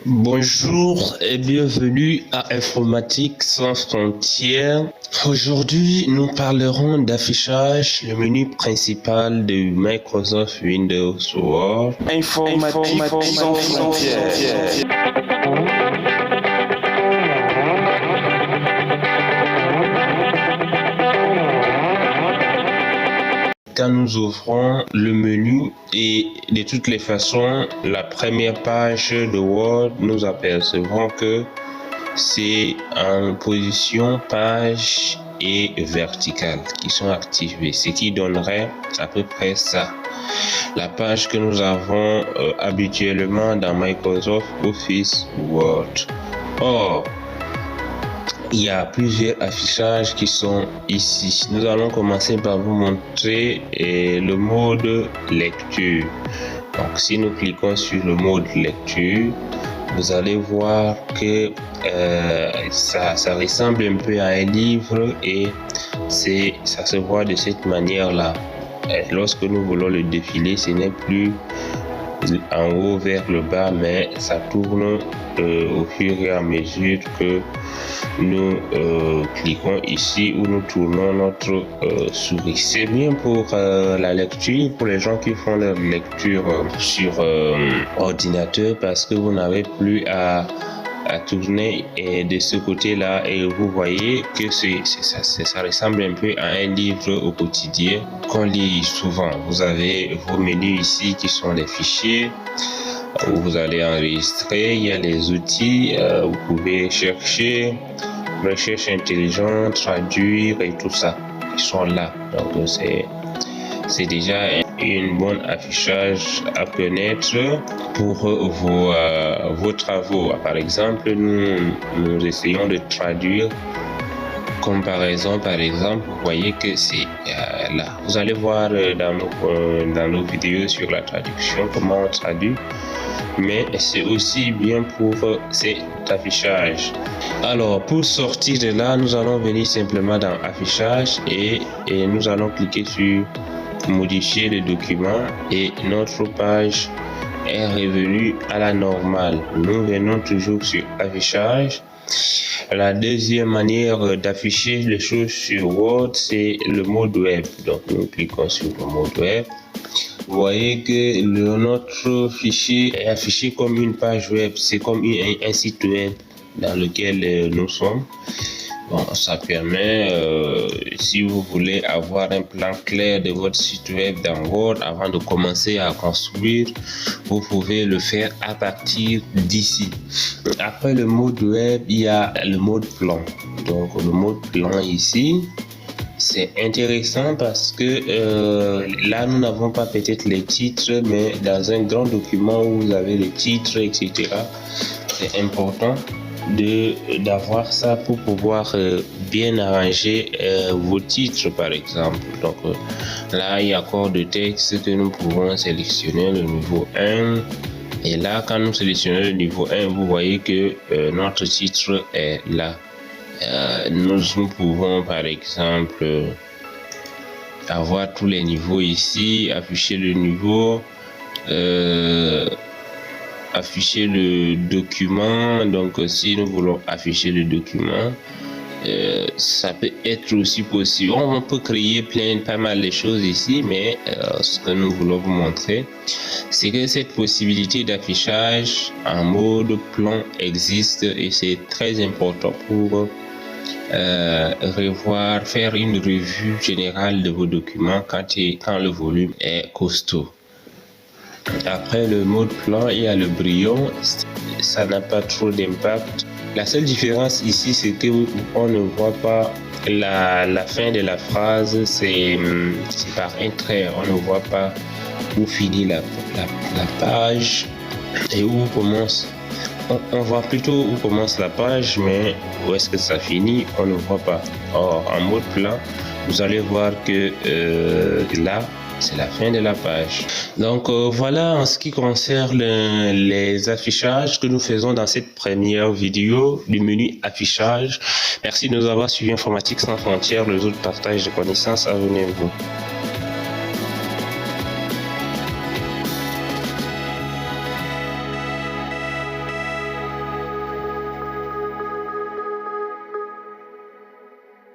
Bonjour et bienvenue à Informatique sans frontières. Aujourd'hui, nous parlerons d'affichage, le menu principal de Microsoft Windows Word. Informatique sans frontières. Quand nous ouvrons le menu et de toutes les façons, la première page de Word, nous apercevons que c'est en position page et verticale qui sont activées, ce qui donnerait à peu près ça. La page que nous avons habituellement dans Microsoft Office Word. Or, il y a plusieurs affichages qui sont ici. Nous allons commencer par vous montrer le mode lecture. Donc, si nous cliquons sur le mode lecture, vous allez voir que ça ressemble un peu à un livre et ça se voit de cette manière-là. Lorsque nous voulons le défiler, ce n'est plus en haut vers le bas, mais ça tourne au fur et à mesure que nous cliquons ici où nous tournons notre souris. C'est bien pour la lecture, pour les gens qui font leur lecture sur ordinateur, parce que vous n'avez plus à tourner de ce côté-là et vous voyez que ça ressemble un peu à un livre au quotidien qu'on lit souvent. Vous avez vos menus ici qui sont les fichiers où vous allez enregistrer. Il y a les outils, vous pouvez chercher, recherche intelligente, traduire et tout ça qui sont là. Donc c'est déjà un bon affichage à connaître pour vos travaux. Par exemple, nous essayons de traduire comparaison. Par exemple, vous voyez que c'est là. Vous allez voir dans nos vidéos sur la traduction comment on traduit. Mais c'est aussi bien pour cet affichage. Alors, pour sortir de là, nous allons venir simplement dans affichage et nous allons cliquer sur modifier le document et notre page est revenue à la normale. Nous venons toujours sur affichage. La deuxième manière d'afficher les choses sur Word, c'est le mode web. Donc, nous cliquons sur le mode web. Vous voyez que notre fichier est affiché comme une page web. C'est comme un site web dans lequel nous sommes. Bon, ça permet, si vous voulez avoir un plan clair de votre site web dans Word avant de commencer à construire, vous pouvez le faire à partir d'ici. Après le mode web, il y a le mode plan. Donc le mode plan ici, c'est intéressant parce que là, nous n'avons pas peut-être les titres, mais dans un grand document où vous avez les titres, etc., c'est important d'avoir ça pour pouvoir bien arranger vos titres, par exemple. Donc là, il y a corps de texte que nous pouvons sélectionner le niveau 1. Et là, quand nous sélectionnons le niveau 1, vous voyez que notre titre est là. Nous pouvons par exemple avoir tous les niveaux ici, afficher le niveau, afficher le document. Donc si nous voulons afficher le document, ça peut être aussi possible. On peut créer pas mal de choses ici, mais ce que nous voulons vous montrer, c'est que cette possibilité d'affichage en mode plan existe et c'est très important pour faire une revue générale de vos documents quand le volume est costaud. Après le mode plan, il y a le brouillon. Ça n'a pas trop d'impact. La seule différence ici, c'est que on ne voit pas la fin de la phrase. C'est par un trait. On ne voit pas où finit la page et où commence. On voit plutôt où commence la page, mais où est-ce que ça finit, on ne voit pas. Or, en mode plan, vous allez voir que là, c'est la fin de la page. Donc voilà en ce qui concerne les affichages que nous faisons dans cette première vidéo du menu affichage. Merci de nous avoir suivis. Informatique sans frontières, le réseau de partage de connaissances. Abonnez-vous.